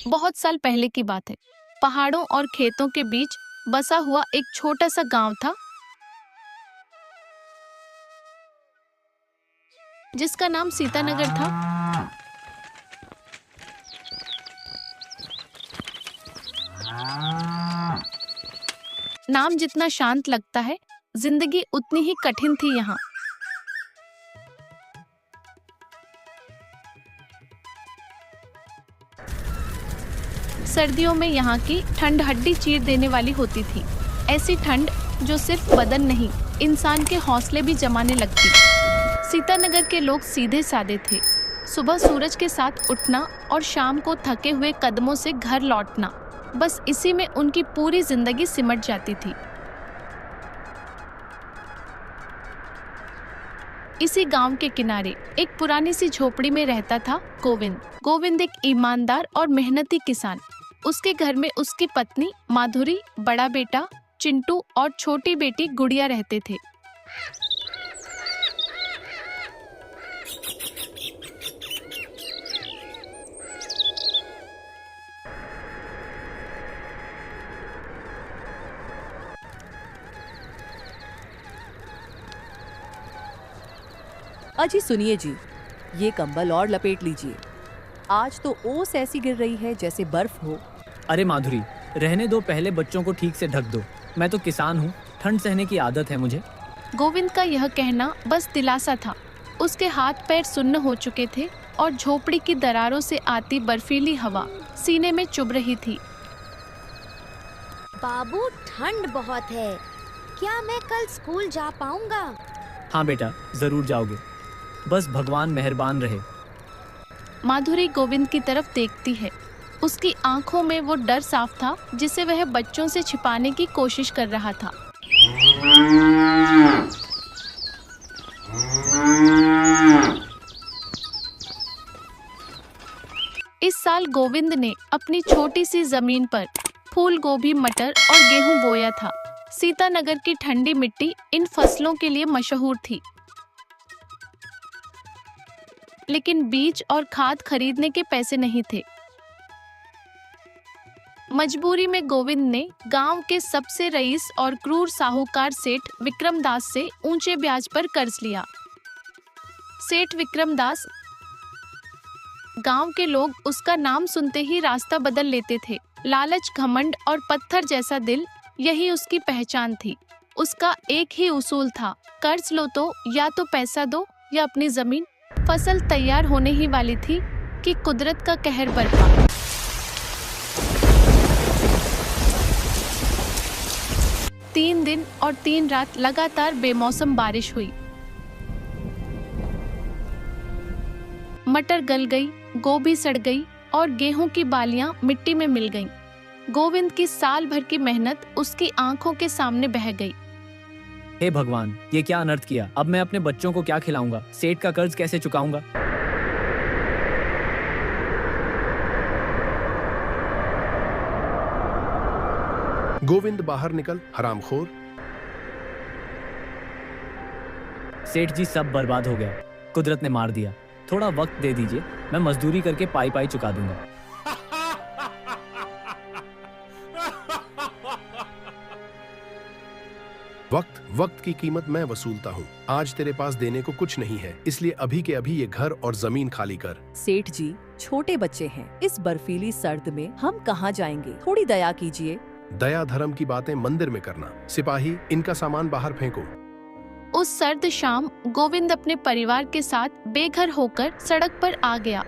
बहुत साल पहले की बात है। पहाड़ों और खेतों के बीच बसा हुआ एक छोटा सा गांव था, जिसका नाम सीतानगर था। नाम जितना शांत लगता है, जिंदगी उतनी ही कठिन थी यहाँ। सर्दियों में यहाँ की ठंड हड्डी चीर देने वाली होती थी। ऐसी ठंड जो सिर्फ बदन नहीं, इंसान के हौसले भी जमाने लगती। सीतानगर के लोग सीधे साधे थे। सुबह सूरज के साथ उठना और शाम को थके हुए कदमों से घर लौटना, बस इसी में उनकी पूरी जिंदगी सिमट जाती थी। इसी गांव के किनारे एक पुरानी सी झोपड़ी में रहता था गोविंद। गोविंद एक ईमानदार और मेहनती किसान। उसके घर में उसकी पत्नी माधुरी, बड़ा बेटा चिंटू और छोटी बेटी गुड़िया रहते थे। अजी सुनिए जी, ये कंबल और लपेट लीजिए। आज तो ओस ऐसी गिर रही है जैसे बर्फ हो। अरे माधुरी, रहने दो, पहले बच्चों को ठीक से ढक दो। मैं तो किसान हूँ, ठंड सहने की आदत है मुझे। गोविंद का यह कहना बस दिलासा था। उसके हाथ पैर सुन्न हो चुके थे और झोपड़ी की दरारों से आती बर्फीली हवा सीने में चुभ रही थी। बाबू, ठंड बहुत है। क्या मैं कल स्कूल जा पाऊंगा? हाँ बेटा, जरूर जाओगे। बस भगवान मेहरबान रहे। माधुरी गोविंद की तरफ देखती है। उसकी आंखों में वो डर साफ था जिसे वह बच्चों से छिपाने की कोशिश कर रहा था। इस साल गोविंद ने अपनी छोटी सी जमीन पर फूल गोभी, मटर और गेहूं बोया था। सीतानगर की ठंडी मिट्टी इन फसलों के लिए मशहूर थी, लेकिन बीज और खाद खरीदने के पैसे नहीं थे। मजबूरी में गोविंद ने गांव के सबसे रईस और क्रूर साहूकार सेठ विक्रमदास से ऊंचे ब्याज पर कर्ज लिया। सेठ विक्रमदास, गांव के लोग उसका नाम सुनते ही रास्ता बदल लेते थे। लालच, घमंड और पत्थर जैसा दिल, यही उसकी पहचान थी। उसका एक ही उसूल था, कर्ज लो तो या तो पैसा दो या अपनी जमीन। फसल तैयार होने ही वाली थी कि कुदरत का कहर बरपा। 3 दिन और 3 रात लगातार बेमौसम बारिश हुई। मटर गल गई, गोभी सड़ गई और गेहूं की बालियां मिट्टी में मिल गईं। गोविंद की साल भर की मेहनत उसकी आंखों के सामने बह गई। हे भगवान, ये क्या अनर्थ किया। अब मैं अपने बच्चों को क्या खिलाऊंगा, सेठ का कर्ज कैसे चुकाऊंगा। गोविंद, बाहर निकल हरामखोर। सेठ जी, सब बर्बाद हो गया, कुदरत ने मार दिया। थोड़ा वक्त दे दीजिए, मैं मजदूरी करके पाई पाई चुका दूंगा। वक्त की कीमत मैं वसूलता हूँ। आज तेरे पास देने को कुछ नहीं है, इसलिए अभी के अभी ये घर और जमीन खाली कर। सेठ जी, छोटे बच्चे हैं, इस बर्फीली सर्द में हम कहाँ जाएंगे? थोड़ी दया कीजिए। दया धर्म की बातें मंदिर में करना। सिपाही, इनका सामान बाहर फेंको। उस सर्द शाम गोविंद अपने परिवार के साथ बेघर होकर सड़क पर आ गया।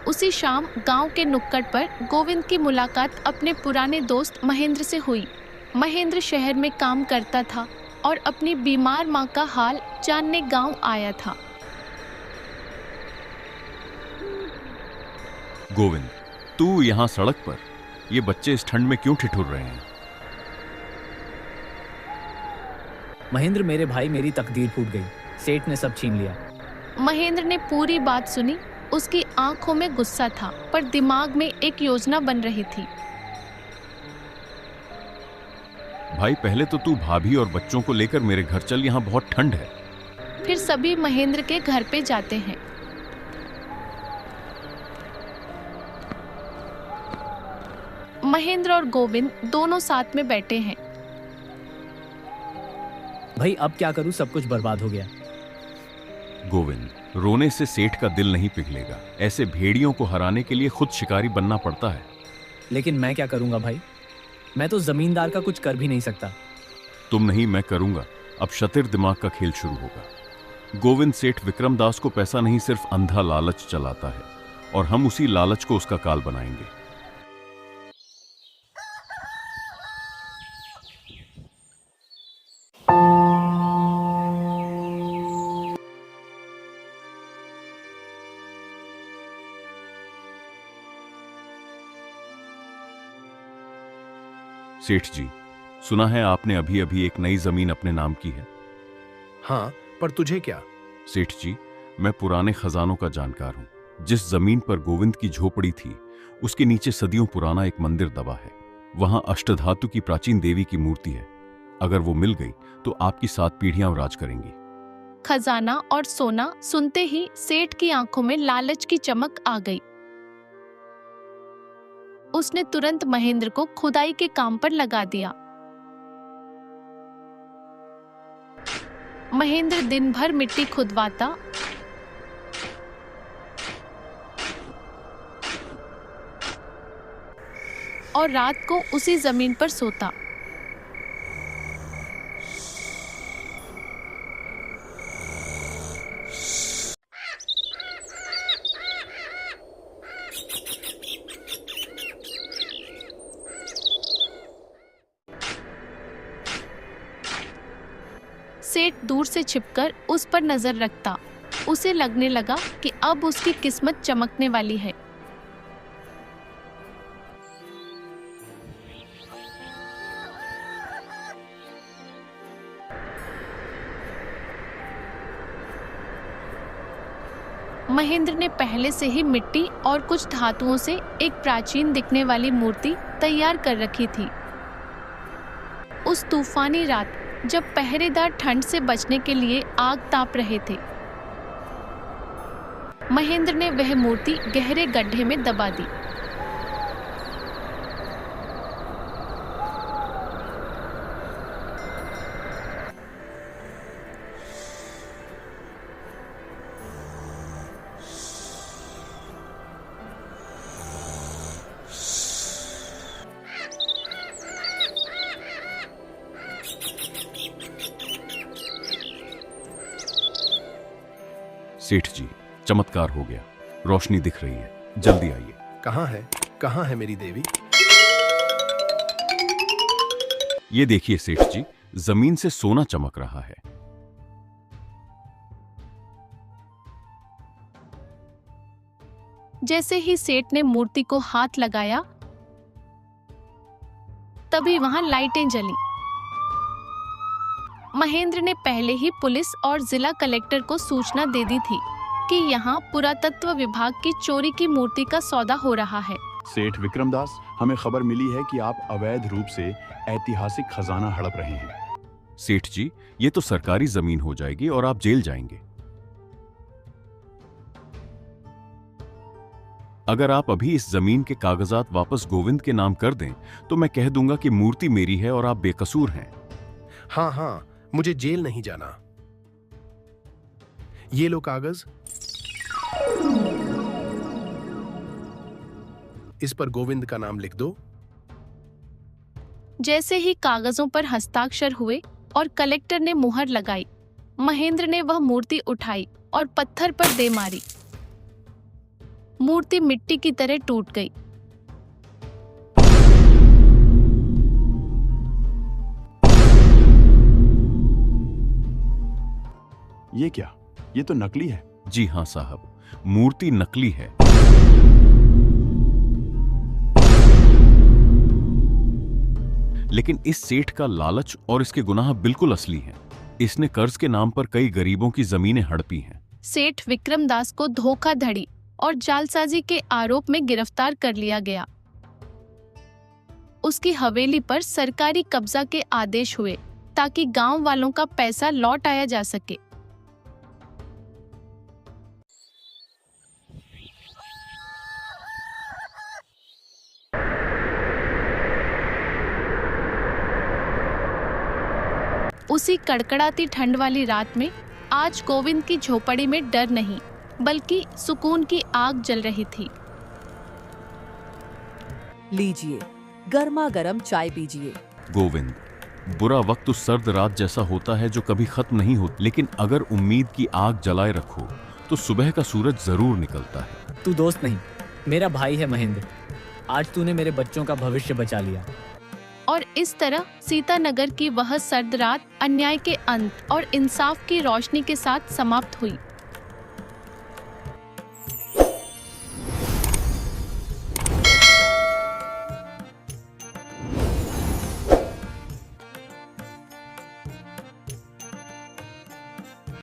उसी शाम गांव के नुक्कड़ पर गोविंद की मुलाकात अपने पुराने दोस्त महेंद्र से हुई। महेंद्र शहर में काम करता था और अपनी बीमार मां का हाल जानने गांव आया था। गोविंद, तू यहाँ सड़क पर, ये बच्चे इस ठंड में क्यों ठिठुर रहे हैं? महेंद्र, मेरे भाई, मेरी तकदीर फूट गई। सेठ ने सब छीन लिया। महेंद्र ने पूरी बात सुनी। उसकी आंखों में गुस्सा था, पर दिमाग में एक योजना बन रही थी। भाई, पहले तो तू भाभी और बच्चों को लेकर मेरे घर चल, यहाँ बहुत ठंड है। फिर सभी महेंद्र के घर पे जाते हैं। महेंद्र और गोविंद दोनों साथ में बैठे हैं। भाई, अब क्या करूं? सब कुछ बर्बाद हो गया। गोविंद, रोने से सेठ का दिल नहीं पिघलेगा। ऐसे भेड़ियों को हराने के लिए खुद शिकारी बनना पड़ता है। लेकिन मैं क्या करूंगा भाई? मैं तो जमींदार का कुछ कर भी नहीं सकता। तुम नहीं, मैं करूंगा। अब शतिर दिमाग का खेल शुरू होगा। गोविंद, सेठ विक्रमदास को पैसा नहीं, सिर्फ अंधा लालच चलाता है, और हम उसी लालच को उसका काल बनाएंगे। सेठ जी, सुना है आपने अभी अभी एक नई जमीन अपने नाम की है। हाँ, पर तुझे क्या? सेठ जी, मैं पुराने खजानों का जानकार हूं। जिस जमीन पर गोविंद की झोपड़ी थी, उसके नीचे सदियों पुराना एक मंदिर दबा है। वहां अष्टधातु की प्राचीन देवी की मूर्ति है। अगर वो मिल गई तो आपकी 7 पीढ़ियां राज करेंगी। खजाना और सोना सुनते ही सेठ की आंखों में लालच की चमक आ गई। उसने तुरंत महेंद्र को खुदाई के काम पर लगा दिया। महेंद्र दिन भर मिट्टी खुदवाता और रात को उसी जमीन पर सोता। सेठ दूर से छिपकर उस पर नजर रखता। उसे लगने लगा कि अब उसकी किस्मत चमकने वाली है। महेंद्र ने पहले से ही मिट्टी और कुछ धातुओं से एक प्राचीन दिखने वाली मूर्ति तैयार कर रखी थी। उस तूफानी रात जब पहरेदार ठंड से बचने के लिए आग ताप रहे थे, महेंद्र ने वह मूर्ति गहरे गड्ढे में दबा दी। सेठ जी, चमत्कार हो गया। रोशनी दिख रही है, जल्दी आइए। कहाँ है मेरी देवी? ये देखिए सेठ जी, जमीन से सोना चमक रहा है। जैसे ही सेठ ने मूर्ति को हाथ लगाया, तभी वहां लाइटें जली। महेंद्र ने पहले ही पुलिस और जिला कलेक्टर को सूचना दे दी थी कि यहाँ पुरातत्व विभाग की चोरी की मूर्ति का सौदा हो रहा है। सेठ विक्रमदास, हमें खबर मिली है कि आप अवैध रूप से ऐतिहासिक खजाना हड़प रहे हैं। सेठ जी, ये तो सरकारी जमीन हो जाएगी और आप जेल जाएंगे। अगर आप अभी इस जमीन के कागजात वापस गोविंद के नाम कर दें तो मैं कह दूंगा कि मूर्ति मेरी है और आप बेकसूर हैं। हाँ, मुझे जेल नहीं जाना। ये लो कागज, इस पर गोविंद का नाम लिख दो। जैसे ही कागजों पर हस्ताक्षर हुए और कलेक्टर ने मुहर लगाई, महेंद्र ने वह मूर्ति उठाई और पत्थर पर दे मारी। मूर्ति मिट्टी की तरह टूट गई। ये क्या? ये तो नकली है। जी हाँ साहब, मूर्ति नकली है। लेकिन इस सेठ का लालच और इसके गुनाह बिल्कुल असली हैं। इसने कर्ज के नाम पर कई गरीबों की जमीनें हड़पी हैं। सेठ विक्रमदास को धोखाधड़ी और जालसाजी के आरोप में गिरफ्तार कर लिया गया। उसकी हवेली पर सरकारी कब्जा के आदेश हुए ताकि गांव वालों का पैसा लौट आया जा सके। उसी कड़कड़ाती ठंड वाली रात में आज गोविंद की झोपड़ी में डर नहीं बल्कि सुकून की आग जल रही थी। लीजिए, गर्मा गर्म चाय पीजिए। गोविंद, बुरा वक्त उस सर्द रात जैसा होता है जो कभी खत्म नहीं होता, लेकिन अगर उम्मीद की आग जलाए रखो तो सुबह का सूरज जरूर निकलता है। तू दोस्त नहीं, मेरा भाई है महेंद्र। आज तूने मेरे बच्चों का भविष्य बचा लिया। और इस तरह सीतानगर की वह सर्द रात अन्याय के अंत और इंसाफ की रोशनी के साथ समाप्त हुई।